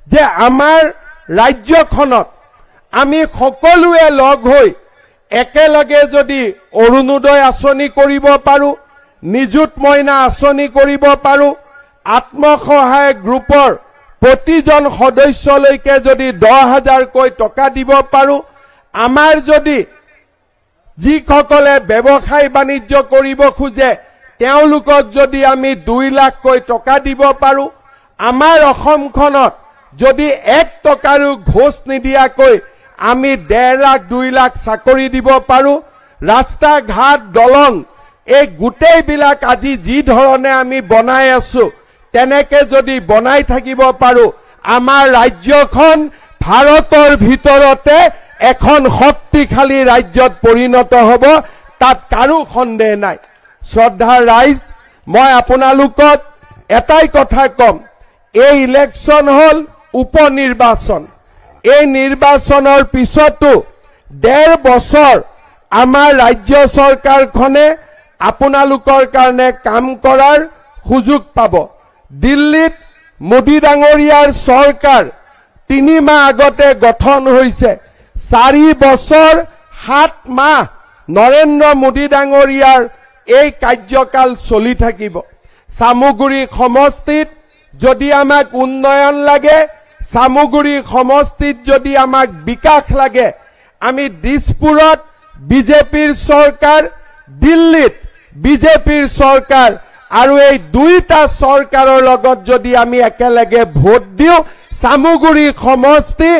[SPEAKER 3] যে আমাৰ ৰাজ্যখনত আমি সকলোৱে লগ হৈ একেলগে যদি অৰুণোদয় আঁচনি কৰিব পাৰো, নিযুত মইনা আঁচনি কৰিব পাৰো, আত্মসহায়ক গ্ৰুপৰ প্ৰতিজন সদস্যলৈকে যদি 10,000কৈ টকা দিব পাৰো, আমাৰ যদি যিসকলে ব্যৱসায় বাণিজ্য কৰিব খোজে তেওঁলোকক যদি আমি 2 লাখকৈ টকা দিব পাৰো, আমাৰ অসমখনত যদি 1 টকাৰো ঘোষ নিদিয়াকৈ আমি 1.5 লাখ 2 লাখ চাকৰি দিব পাৰো, ৰাস্তা ঘাট দলং এই গোটেইবিলাক আজি যি ধৰণে আমি বনাই আছো তেনেকে যদি বনাই থাকিব পাৰো, আমাৰ ৰাজ্যখন ভাৰতৰ ভিতৰতে এখন শক্তিশালী ৰাজ্যত পৰিণত হ'ব, তাত কাৰো সন্দেহ নাই। শ্ৰদ্ধাৰ ৰাইজ, মই আপোনালোকক এটাই কথা কম, এই ইলেকশ্যন হল উপনিৰ্বাচন। এই নিৰ্বাচনৰ পিছতো 1.5 বছৰ আমাৰ ৰাজ্য চৰকাৰখনে আপোনালোকৰ কাৰণে কাম কৰাৰ সুযোগ পাব। দিল্লীত মোদী ডাঙৰীয়াৰ চৰকাৰ 3 মাহ আগতে গঠন হৈছে 4 বছৰ 7 মাহ নৰেন্দ্ৰ মোদী ডাঙৰীয়াৰ এই কাৰ্যকাল চলি থাকিব সামুগুৰি সমষ্টিত যদি আমাক উন্নয়ন লাগে সামুগুৰি সমষ্টিত যদি আমাক বিকাশ লাগে আমি দিছপুৰত বিজেপিৰ চৰকাৰ দিল্লীত বিজেপিৰ চৰকাৰ আৰু এই দুইটা চৰকাৰৰ লগত যদি আমি একেলগে ভোট দিওঁ সামুগুৰি সমষ্টি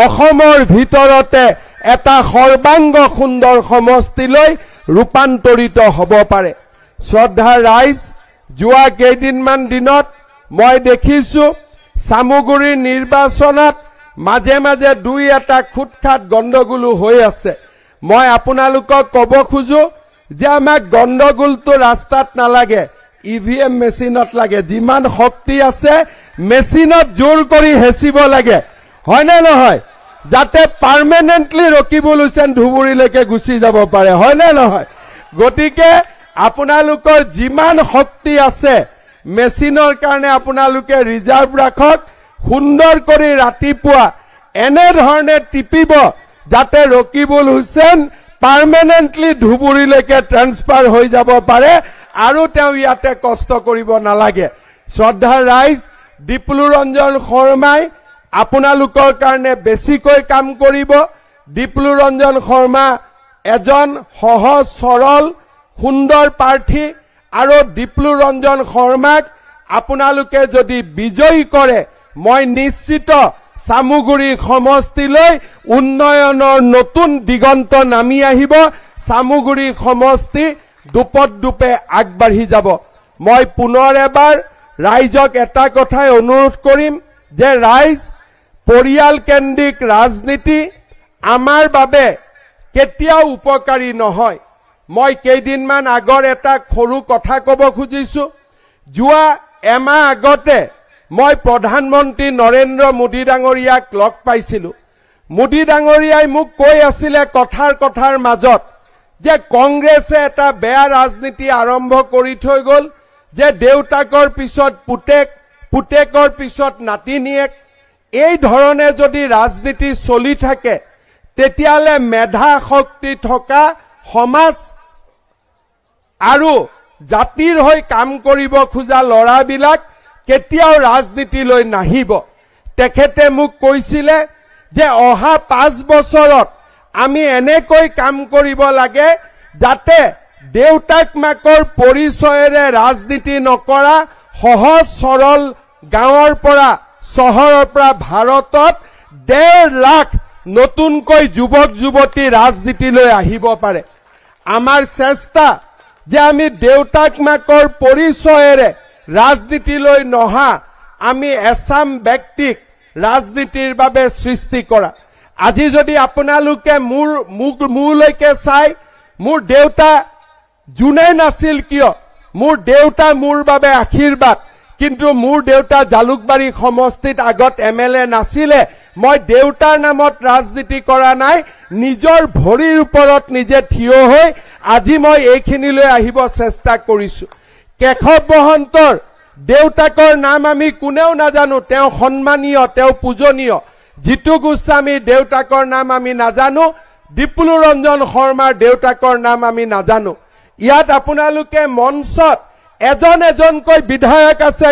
[SPEAKER 3] অসমৰ ভিতৰতে এটা সৰ্বাংগ সুন্দৰ সমষ্টিলৈ ৰূপান্তৰিত হ'ব পাৰে শ্ৰদ্ধা ৰাইজ যোৱা কেইদিনমান দিনত মই দেখিছো সামুগুৰি নিৰ্বাচনত মাজে মাজে দুই এটা খুটখাট গণ্ডগোল হৈ আছে মই আপোনালোকক ক'ব খুজো যে আমাক গণ্ডগোলটো ৰাস্তাত নালাগে ইভিএম মেচিনত লাগে যিমান শক্তি আছে মেচিনত জোৰ কৰি হেচিব লাগে হয় না নহয় যাতে পাৰ্মানেন্টলি ৰকিবুল হুছেইন ধুবুৰীলৈকে গুচি যাব পাৰে হয় না নহয় গতিকে আপোনালোকৰ যিমান শক্তি আছে মেচিনৰ কাৰণে আপোনালোকে ৰিজাৰ্ভ ৰাখক সুন্দৰ কৰি ৰাতিপুৱা এনে ধৰণে টিপিব যাতে ৰকিবুল হুছেইন পাৰ্মানেন্টলি ধুবুৰীলৈকে ট্ৰান্সফাৰ হৈ যাব পাৰে আৰু তেওঁ ইয়াতে কষ্ট কৰিব নালাগে শ্ৰদ্ধা ৰাইজ দীপলু ৰঞ্জন শৰ্মাই আপোনালোকৰ কাৰণে বেছিকৈ কাম কৰিব দীপলু ৰঞ্জন শৰ্মা এজন সহজ সৰল সুন্দৰ প্ৰাৰ্থী আৰু দীপলু ৰঞ্জন শৰ্মাক আপোনালোকে যদি বিজয়ী কৰে মই নিশ্চিত সামুগুৰি সমষ্টিলৈ উন্নয়নৰ নতুন দিগন্ত নামি আহিব সামুগুৰি সমষ্টি দুপদুপে আগবাঢ়ি যাব মই পুনৰ এবাৰ ৰাইজক এটা কথাই অনুৰোধ কৰিম যে ৰাইজ পৰিয়াল কেন্দ্ৰিক ৰাজনীতি আমাৰ বাবে কেতিয়াও উপকাৰী নহয় মই কেইদিনমান আগৰ এটা সৰু কথা ক'ব খুজিছো যোৱা এমাহ আগতে মই প্ৰধানমন্ত্ৰী নৰেন্দ্ৰ মোদী ডাঙৰীয়াক লগ পাইছিলো মোদী ডাঙৰীয়াই মোক কৈ আছিলে কথাৰ মাজত যে কংগ্ৰেছে এটা বেয়া ৰাজনীতি আৰম্ভ কৰি থৈ গল যে দেউতাকৰ পিছত পুতেকৰ পিছত নাতিনিয়েক এই ধৰণে যদি ৰাজনীতি চলি থাকে তেতিয়ালে মেধা শক্তি থকা সমাজ আৰু জাতিৰ হৈ কাম কৰিব খোজা লৰাবিলাক কেতিয়াও ৰাজনীতিলৈ নাহিব তেখেতে মোক কৈছিলে যে অহা 5 বছৰত আমি এনেকৈ কাম কৰিব লাগে যাতে দেউতাক মাকৰ পৰিচয়েৰে ৰাজনীতি নকৰা সহজ সৰল গাঁৱৰ পৰা চহৰৰ পৰা ভাৰতত 1.5 লাখ নতুনকৈ যুৱক যুৱতী ৰাজনীতিলৈ আহিব পাৰে আমাৰ চেষ্টা যে আমি দেউতাক মাকৰ পৰিচয়েৰে ৰাজনীতিলৈ নহা আমি এছাম ব্যক্তিক ৰাজনীতিৰ বাবে সৃষ্টি কৰা আজি যদি আপোনালোকে মোৰলৈকে চাই মোৰ দেউতা জুনে নাছিল কিয় মোৰ দেউতা মোৰ বাবে আশীৰ্বাদ কিন্তু মোৰ দেউতা জালুকবাৰী সমষ্টিত আগত এমএলএ নাছিলে মই দেউতাৰ নামত ৰাজনীতি কৰা নাই নিজৰ ভৰিৰ ওপৰত নিজে থিয় হৈ আজি মই এইখিনিলৈ আহিব চেষ্টা কৰিছো কেশৱ মহন্তৰ দেউতাকৰ নাম আমি কোনেও নাজানো তেওঁ সন্মানীয় তেওঁ পূজনীয় জিতু গোস্বামীৰ দেউতাকৰ নাম আমি নাজানো দীপলু ৰঞ্জন শৰ্মাৰ দেউতাকৰ নাম আমি নাজানো ইয়াত আপোনালোকে মঞ্চত এজনকৈ বিধায়ক আছে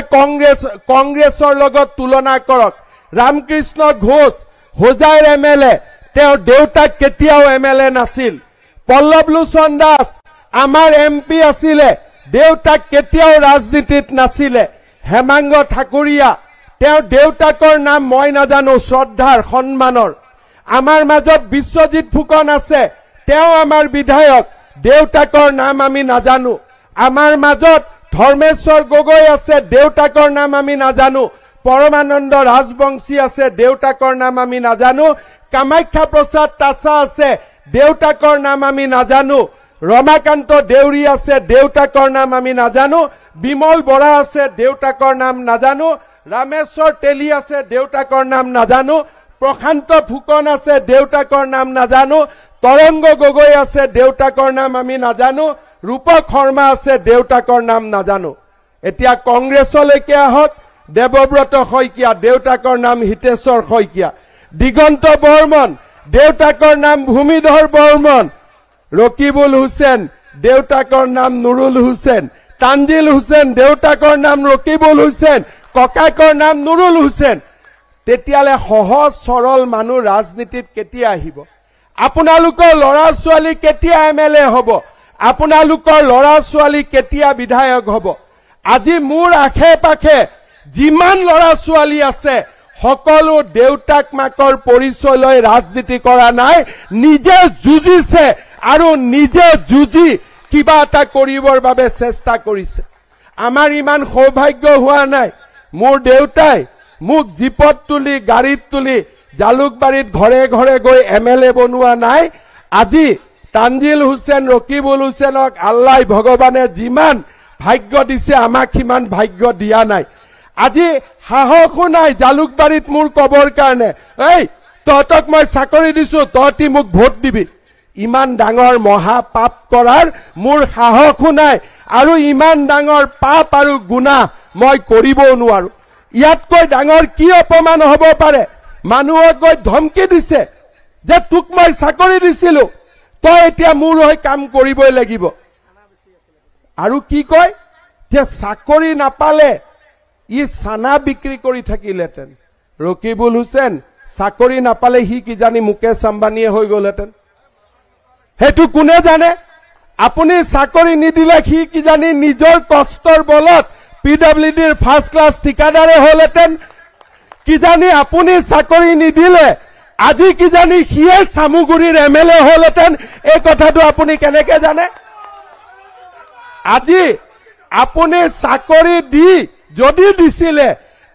[SPEAKER 3] কংগ্ৰেছৰ লগত তুলনা কৰক ৰামকৃষ্ণ ঘোষ হোজাইৰ এমএলএ তেওঁৰ দেউতাক কেতিয়াও এমএলএ নাছিল পল্লৱ লোচন দাস আমাৰ এমপি আছিলে দেউতাক কেতিয়াও ৰাজনীতিত নাছিলে হেমাংগ ঠাকুৰীয়া তেওঁৰ দেউতাকৰ নাম মই নাজানো শ্ৰদ্ধাৰ সন্মানৰ আমাৰ মাজত বিশ্বজিৎ ফুকন আছে তেওঁ আমাৰ বিধায়ক দেউতাকৰ নাম আমি নাজানো আমাৰ মাজত ধৰ্মেশ্বৰ গগৈ আছে দেউতাকৰ নাম আমি নাজানো পৰমানন্দ ৰাজবংশী আছে দেউতাকৰ নাম আমি নাজানো কামাখ্যা প্ৰসাদ তাছা আছে দেউতাকৰ নাম আমি নাজানো ৰমাকান্ত দেউৰী আছে দেউতাকৰ নাম আমি নাজানো বিমল বৰা আছে দেউতাকৰ নাম নাজানো ৰামেশ্বৰ তেলী আছে দেউতাকৰ নাম নাজানো প্ৰশান্ত ফুকন আছে দেউতাকৰ নাম নাজানো তৰংগ গগৈ আছে দেউতাকৰ নাম আমি নাজানো ৰূপক শৰ্মা আছে দেউতাকৰ নাম নাজানো এতিয়া কংগ্ৰেছলৈকে আহক দেৱব্ৰত শইকীয়া দেউতাকৰ নাম হিতেশ্বৰ শইকীয়া দিগন্ত বৰ্মন দেউতাকৰ নাম ভূমিধৰ বৰ্মন ৰকিবুল হুছেইন দেউতাকৰ নাম নুৰুল হুছেইন তানজিল হুছেইন দেউতাকৰ নাম ৰকিবুল হুছেইন ককাকৰ নাম নুৰুল হুছেইন তেতিয়ালে সহজ সৰল মানুহ ৰাজনীতিত কেতিয়া আহিব আপোনালোকৰ ল'ৰা ছোৱালী কেতিয়া এমএলএ হ'ব আপোনালোকৰ ল'ৰা ছোৱালী কেতিয়া বিধায়ক হ'ব আজি মোৰ আখে পাখে যিমান ল'ৰা ছোৱালী আছে সকলো দেউতাক মাকৰ পৰিচয় লৈ ৰাজনীতি কৰা নাই নিজে যুঁজিছে আৰু নিজে যুঁজি কিবা এটা কৰিবৰ বাবে চেষ্টা কৰিছে আমাৰ ইমান সৌভাগ্য হোৱা নাই মোৰ দেউতাই মোক জীপত তুলি গাড়ীত তুলি জালুকবাৰীত ঘৰে ঘৰে গৈ এমএলএ বনোৱা নাই আজি তানজিল হুছেইন ৰকিবুল হুছেইনক আল্লাহ ভগৱানে যিমান ভাগ্য দিছে আমাক সিমান ভাগ্য দিয়া নাই আজি সাহসো নাই জালুকবাৰীত মোৰ কবৰ কাৰণে এই তহঁতক মই চাকৰি দিছো তহঁতি মোক ভোট দিবি ইমান ডাঙৰ মহা পাপ কৰাৰ মোৰ সাহসো নাই আৰু ইমান ডাঙৰ পাপ আৰু গুনাহ মই কৰিবও নোৱাৰো ইয়াতকৈ ডাঙৰ কি অপমান হ'ব পাৰে মানুহক গৈ ধমকি দিছে যে তোক মই চাকৰি দিছিলো তই এতিয়া মোৰ হৈ কাম কৰিবই লাগিব আৰু কি কয় যে চাকৰি নাপালে ই সানা বিক্ৰী কৰি থাকিলেতেন ৰকিবুল হুছেইন চাকৰি নাপালে হি কিজানি মুকেশ আম্বানীয়ে হৈ গ'লহেঁতেন হেতু কোনে জানে আপুনি চাকৰি নিদিলে হি কিজানি নিজৰ কষ্টৰ বলত পিডব্লিউডিৰ ফাৰ্ষ্ট ক্লাছ ঠিকাদাৰে হ'লহেঁতেন কিজানি আপুনি চাকৰি নিদিলে আজি কিজানি হিয়ে সামুগুৰিৰ এমএলএ হ'লহেঁতেন এই কথাটো আপুনি কেনেকে জানে আজি আপুনি চাকৰি দি যদি দিছিলে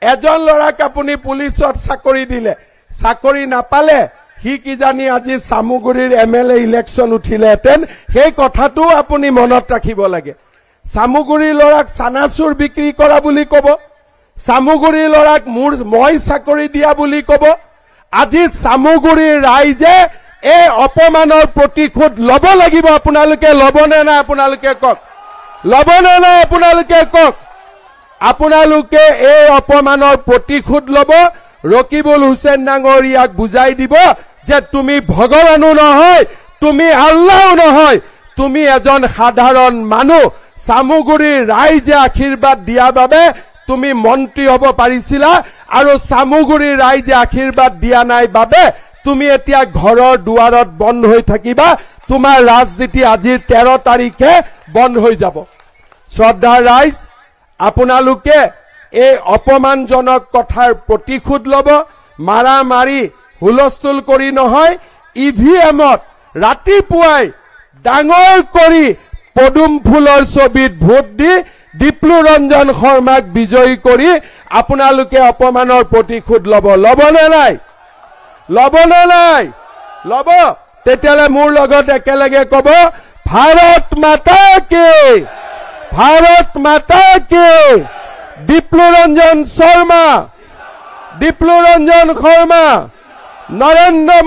[SPEAKER 3] এজন ল'ৰাক আপুনি পুলিচত চাকৰি দিলে চাকৰি নাপালে হি কিজানি আজি সামুগুৰিৰ এমএলএ ইলেকশ্যন উঠিলেহেঁতেন সেই কথাটো আপুনি মনত ৰাখিব লাগে সামুগুৰিৰ ল'ৰাক চানাচুৰ বিক্ৰী কৰা বুলি ক'ব সামুগুৰিৰ ল'ৰাক মই চাকৰি দিয়া বুলি ক'ব আজি সামুগুৰিৰ ৰাইজে এই অপমানৰ প্ৰতিশোধ ল'ব লাগিব আপোনালোকে ল'বনে নাই আপোনালোকে কওক ল'বনে নাই আপোনালোকে কওক আপোনালোকে এই অপমানৰ প্ৰতিশোধ ল'ব ৰকিবুল হুছেইন ডাঙৰীয়াক বুজাই দিব যে তুমি ভগৱানো নহয় তুমি আল্লাহও নহয় তুমি এজন সাধাৰণ মানুহ সামুগুৰিৰ ৰাইজে আশীৰ্বাদ দিয়াৰ বাবে তুমি মন্ত্ৰী হ'ব পাৰিছিলা আৰু সামুগুৰিৰ ৰাইজে আশীৰ্বাদ দিয়া নাই বাবে তুমি এতিয়া ঘৰৰ দুৱাৰত বন্ধ হৈ থাকিবা তোমাৰ ৰাজনীতি আজিৰ 13 তাৰিখে বন্ধ হৈ যাব শ্ৰদ্ধাৰ ৰাইজ আপোনালোকে এই অপমানজনক কথাৰ প্ৰতিশোধ ল'ব মাৰা মাৰি হুলস্থুল কৰি নহয় ইভিএমত ৰাতিপুৱাই ডাঙৰ কৰি পদুম ফুলৰ ছবিত ভোট দি ডিপ্লু ৰঞ্জন শৰ্মাক বিজয়ী কৰি আপোনালোকে অপমানৰ প্ৰতিশোধ ল'বনে নাই ল'বনে নাই ল'ব তেতিয়ালে মোৰ লগত একেলগে ক'ব ভাৰত মাতা কি ভাৰত মাতা কি ডিপ্লু ৰঞ্জন শৰ্মা নৰেন্দ্ৰ